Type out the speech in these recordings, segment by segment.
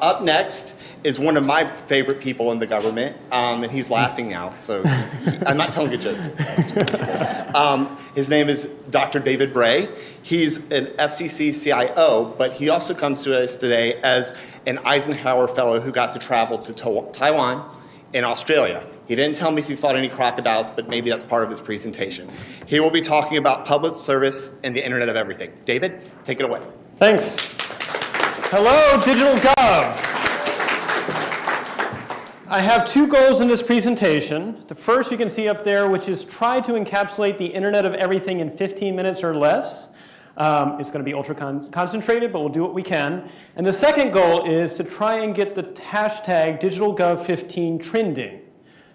Up next is one of my favorite people in the government, and he's laughing now, so I'm not telling a joke. His name is Dr. David Bray. He's an FCC CIO, but he also comes to us today as an Eisenhower Fellow who got to travel to Taiwan and Australia. He didn't tell me if he fought any crocodiles, but maybe that's part of his presentation. He will be talking about public service and the Internet of Everything. David, take it away. Thanks. Hello, DigitalGov. I have two goals in this presentation. The first you can see up there, which is try to encapsulate the Internet of Everything in 15 minutes or less. It's going to be ultra concentrated, but we'll do what we can. And the second goal is to try and get the hashtag DigitalGov15 trending.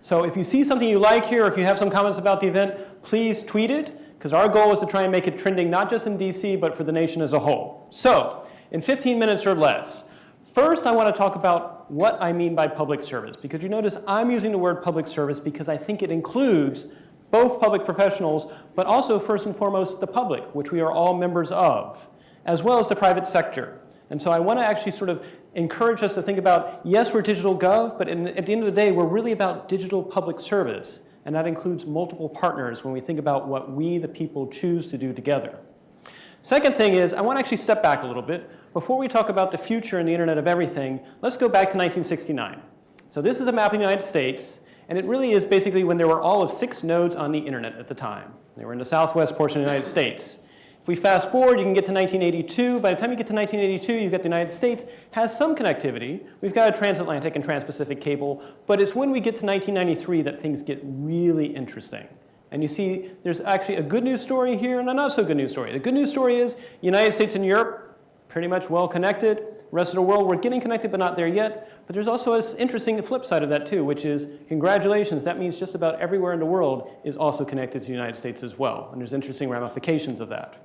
So if you see something you like here, or if you have some comments about the event, please tweet it, because our goal is to try and make it trending not just in DC, but for the nation as a whole. So in 15 minutes or less, first I want to talk about what I mean by public service, because you notice I'm using the word public service because I think it includes both public professionals, but also first and foremost the public, which we are all members of, as well as the private sector. And so I want to actually sort of encourage us to think about, yes, we're digital gov, but at the end of the day, we're really about digital public service. And that includes multiple partners when we think about what we, the people, choose to do together. Second thing is, I want to actually step back a little bit. Before we talk about the future and the Internet of Everything, let's go back to 1969. So this is a map of the United States, and it really is basically when there were all of 6 nodes on the Internet at the time. They were in the southwest portion of the United States. If we fast forward, you can get to 1982. By the time you get to 1982, you've got the United States has some connectivity. We've got a transatlantic and trans-Pacific cable, but it's when we get to 1993 that things get really interesting. And you see there's actually a good news story here and a not so good news story. The good news story is United States and Europe, pretty much well connected. The rest of the world, we're getting connected, but not there yet. But there's also an interesting flip side of that too, which is congratulations, that means just about everywhere in the world is also connected to the United States as well. And there's interesting ramifications of that.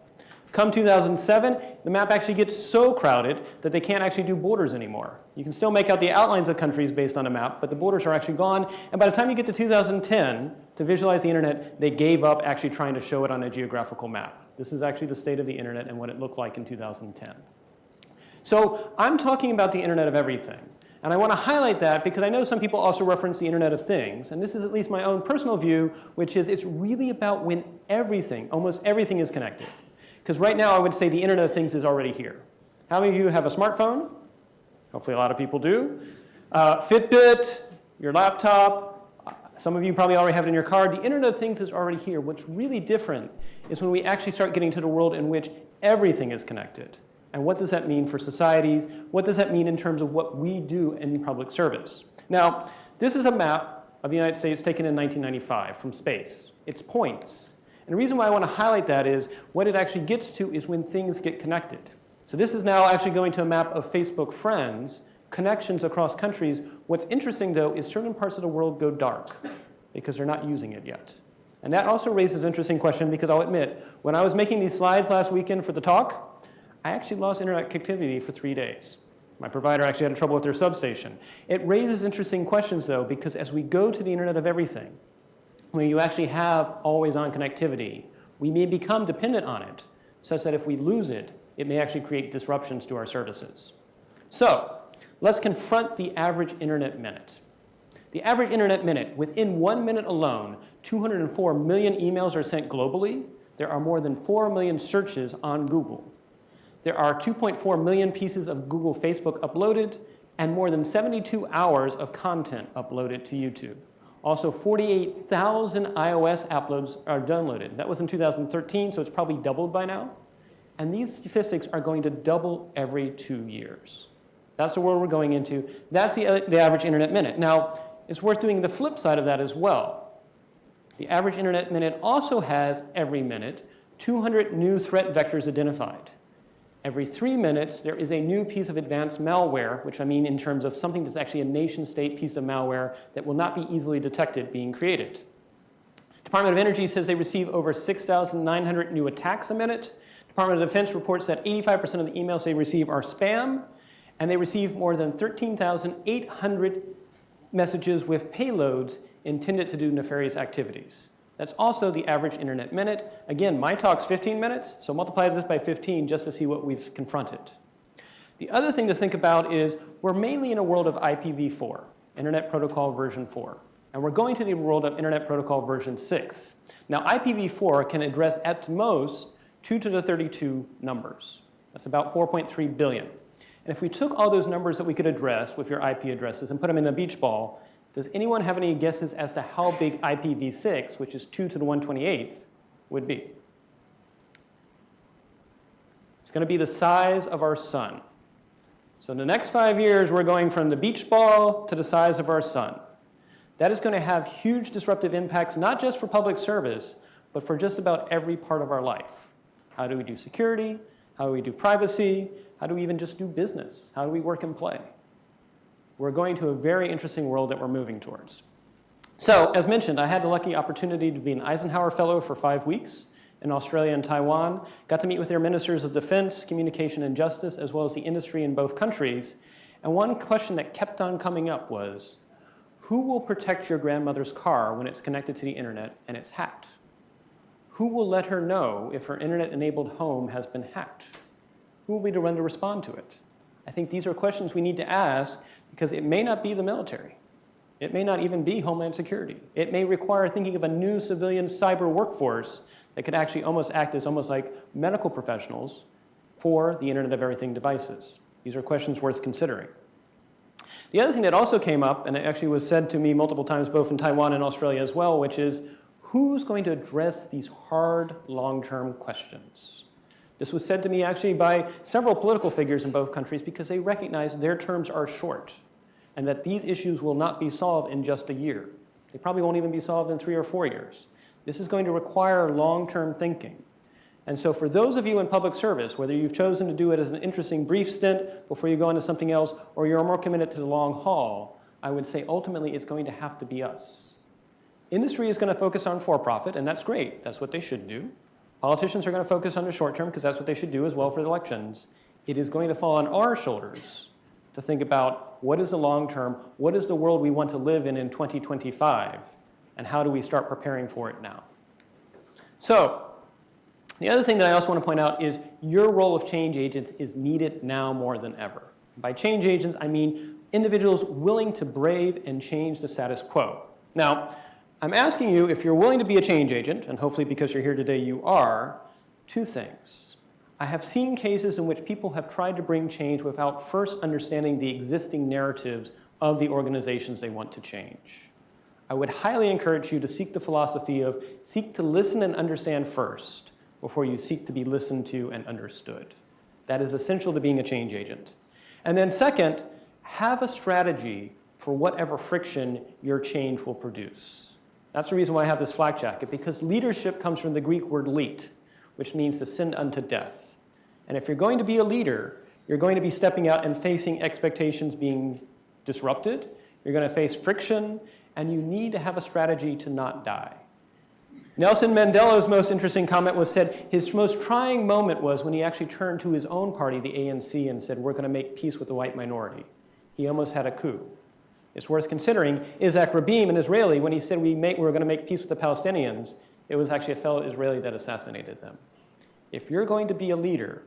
Come 2007, the map actually gets so crowded that they can't actually do borders anymore. You can still make out the outlines of countries based on a map, but the borders are actually gone. And by the time you get to 2010, to visualize the Internet, they gave up actually trying to show it on a geographical map. This is actually the state of the Internet and what it looked like in 2010. So I'm talking about the Internet of Everything. And I want to highlight that because I know some people also reference the Internet of Things. And this is at least my own personal view, which is it's really about when everything, almost everything is connected. Because right now I would say the Internet of Things is already here. How many of you have a smartphone? Hopefully a lot of people do. Fitbit, your laptop, some of you probably already have it in your car. The Internet of Things is already here. What's really different is when we actually start getting to the world in which everything is connected. And what does that mean for societies? What does that mean in terms of what we do in public service? Now, this is a map of the United States taken in 1995 from space. It's points. And the reason why I want to highlight that is what it actually gets to is when things get connected. So this is now actually going to a map of Facebook friends, connections across countries. What's interesting, though, is certain parts of the world go dark because they're not using it yet. And that also raises an interesting question because I'll admit, when I was making these slides last weekend for the talk, I actually lost internet connectivity for 3 days. My provider actually had trouble with their substation. It raises interesting questions, though, because as we go to the Internet of Everything, when you actually have always-on connectivity, we may become dependent on it, such that if we lose it, it may actually create disruptions to our services. So let's confront the average internet minute. The average internet minute, within 1 minute alone, 204 million emails are sent globally. There are more than 4 million searches on Google. There are 2.4 million pieces of Google Facebook uploaded, and more than 72 hours of content uploaded to YouTube. Also, 48,000 iOS uploads are downloaded. That was in 2013, so it's probably doubled by now. And these statistics are going to double every 2 years. That's the world we're going into. That's the average internet minute. Now, it's worth doing the flip side of that as well. The average internet minute also has, every minute, 200 new threat vectors identified. Every 3 minutes, there is a new piece of advanced malware, which I mean in terms of something that's actually a nation-state piece of malware that will not be easily detected being created. Department of Energy says they receive over 6,900 new attacks a minute. Department of Defense reports that 85% of the emails they receive are spam, and they receive more than 13,800 messages with payloads intended to do nefarious activities. That's also the average internet minute. Again, my talk's 15 minutes, so multiply this by 15 just to see what we've confronted. The other thing to think about is we're mainly in a world of IPv4, Internet Protocol version 4. And we're going to the world of Internet Protocol version 6. Now, IPv4 can address at most 2 to the 32 numbers. That's about 4.3 billion. And if we took all those numbers that we could address with your IP addresses and put them in a beach ball, does anyone have any guesses as to how big IPv6, which is 2 to the 128th, would be? It's going to be the size of our sun. So in the next 5 years, we're going from the beach ball to the size of our sun. That is going to have huge disruptive impacts, not just for public service, but for just about every part of our life. How do we do security? How do we do privacy? How do we even just do business? How do we work and play? We're going to a very interesting world that we're moving towards. So, as mentioned, I had the lucky opportunity to be an Eisenhower Fellow for 5 weeks in Australia and Taiwan. Got to meet with their ministers of defense, communication, and justice, as well as the industry in both countries. And one question that kept on coming up was, who will protect your grandmother's car when it's connected to the internet and it's hacked? Who will let her know if her internet-enabled home has been hacked? Who will be the one to respond to it? I think these are questions we need to ask because it may not be the military. It may not even be Homeland Security. It may require thinking of a new civilian cyber workforce that could actually almost act as almost like medical professionals for the Internet of Everything devices. These are questions worth considering. The other thing that also came up, and it actually was said to me multiple times both in Taiwan and Australia as well, which is who's going to address these hard long-term questions? This was said to me actually by several political figures in both countries because they recognize their terms are short and that these issues will not be solved in just a year. They probably won't even be solved in 3 or 4 years. This is going to require long-term thinking. And so for those of you in public service, whether you've chosen to do it as an interesting brief stint before you go into something else, or you're more committed to the long haul, I would say ultimately it's going to have to be us. Industry is going to focus on for-profit, and that's great. That's what they should do. Politicians are going to focus on the short term because that's what they should do as well for the elections. It is going to fall on our shoulders to think about what is the long term, what is the world we want to live in 2025, and how do we start preparing for it now? So, the other thing that I also want to point out is your role of change agents is needed now more than ever. By change agents, I mean individuals willing to brave and change the status quo. Now, I'm asking you if you're willing to be a change agent, and hopefully because you're here today you are, 2 things. I have seen cases in which people have tried to bring change without first understanding the existing narratives of the organizations they want to change. I would highly encourage you to seek the philosophy of seek to listen and understand first before you seek to be listened to and understood. That is essential to being a change agent. And then second, have a strategy for whatever friction your change will produce. That's the reason why I have this flak jacket, because leadership comes from the Greek word leet, which means to send unto death. And if you're going to be a leader, you're going to be stepping out and facing expectations being disrupted. You're going to face friction, and you need to have a strategy to not die. Nelson Mandela's most interesting comment was said his most trying moment was when he actually turned to his own party, the ANC, and said, we're going to make peace with the white minority. He almost had a coup. It's worth considering Isaac Rabin, an Israeli, when he said we were going to make peace with the Palestinians, it was actually a fellow Israeli that assassinated them. If you're going to be a leader,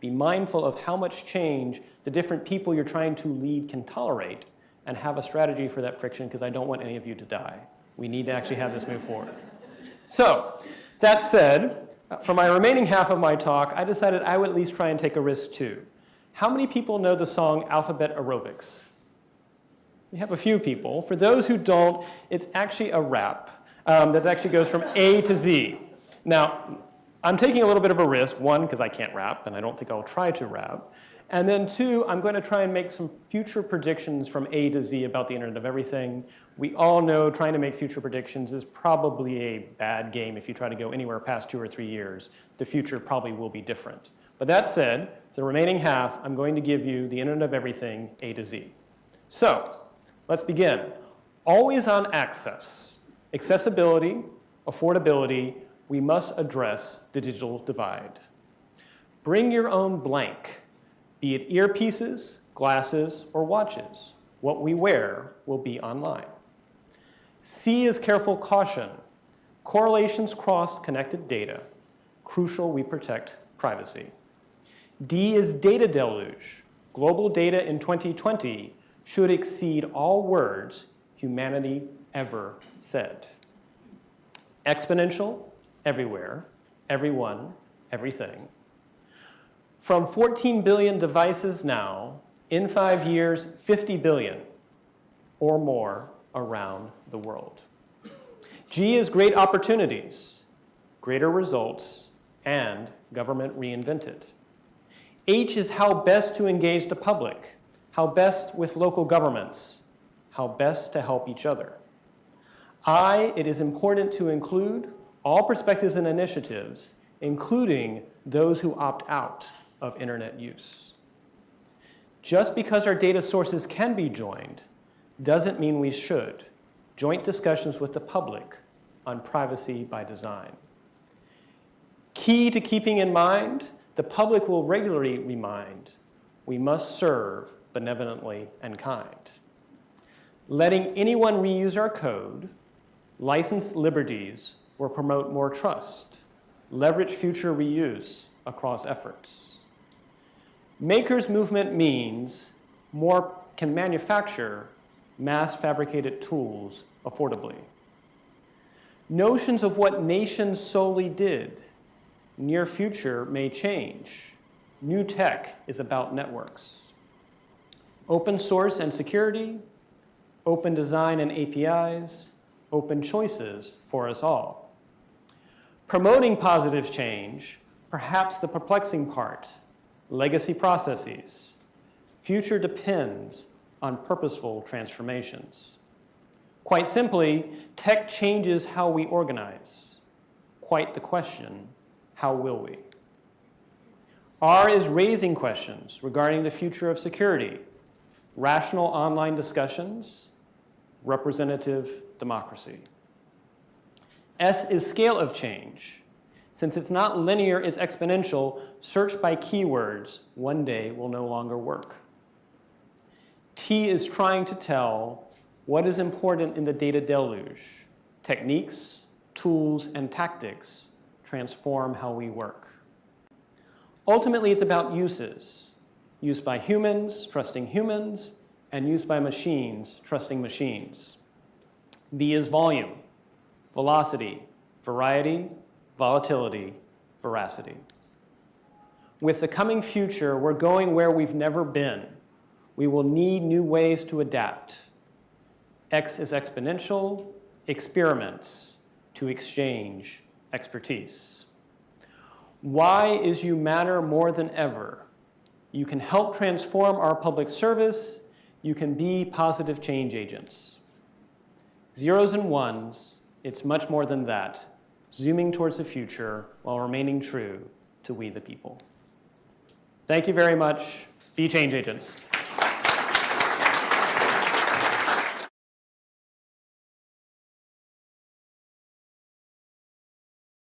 be mindful of how much change the different people you're trying to lead can tolerate and have a strategy for that friction because I don't want any of you to die. We need to actually have this move forward. So, that said, for my remaining half of my talk, I decided I would at least try and take a risk too. How many people know the song Alphabet Aerobics? We have a few people. For those who don't, it's actually a rap that actually goes from A to Z. Now, I'm taking a little bit of a risk, 1, because I can't rap, and I don't think I'll try to rap. And then 2, I'm going to try and make some future predictions from A to Z about the Internet of Everything. We all know trying to make future predictions is probably a bad game if you try to go anywhere past 2 or 3 years. The future probably will be different. But that said, the remaining half, I'm going to give you the Internet of Everything, A to Z. So, let's begin. Always on access, accessibility, affordability, we must address the digital divide. Bring your own blank, be it earpieces, glasses, or watches. What we wear will be online. C is careful caution. Correlations cross connected data. Crucial we protect privacy. D is data deluge. global data in 2020 should exceed all words humanity ever said. Exponential, everywhere, everyone, everything. From 14 billion devices now, in 5 years, 50 billion or more around the world. G is great opportunities, greater results, and government reinvented. H is how best to engage the public, how best with local governments, how best to help each other. I, it is important to include all perspectives and initiatives, including those who opt out of internet use. Just because our data sources can be joined doesn't mean we should. Joint discussions with the public on privacy by design. Key to keeping in mind, the public will regularly remind, we must serve benevolently and kind. Letting anyone reuse our code, license liberties, or promote more trust, leverage future reuse across efforts. Makers movement means more can manufacture mass fabricated tools affordably. Notions of what nations solely did, near future may change. New tech is about networks. Open source and security, open design and APIs, open choices for us all. Promoting positive change, perhaps the perplexing part, legacy processes. Future depends on purposeful transformations. Quite simply, tech changes how we organize. Quite the question, how will we? R is raising questions regarding the future of security, rational online discussions, representative democracy. S is scale of change. Since it's not linear, it's exponential, search by keywords one day will no longer work. T is trying to tell what is important in the data deluge. Techniques, tools, and tactics transform how we work. Ultimately, it's about uses. Use by humans, trusting humans, and use by machines, trusting machines. V is volume, velocity, variety, volatility, veracity. With the coming future, we're going where we've never been. We will need new ways to adapt. X is exponential, experiments to exchange expertise. Y is you matter more than ever. You can help transform our public service. You can be positive change agents. Zeros and ones, it's much more than that, zooming towards the future while remaining true to we the people. Thank you very much. Be change agents.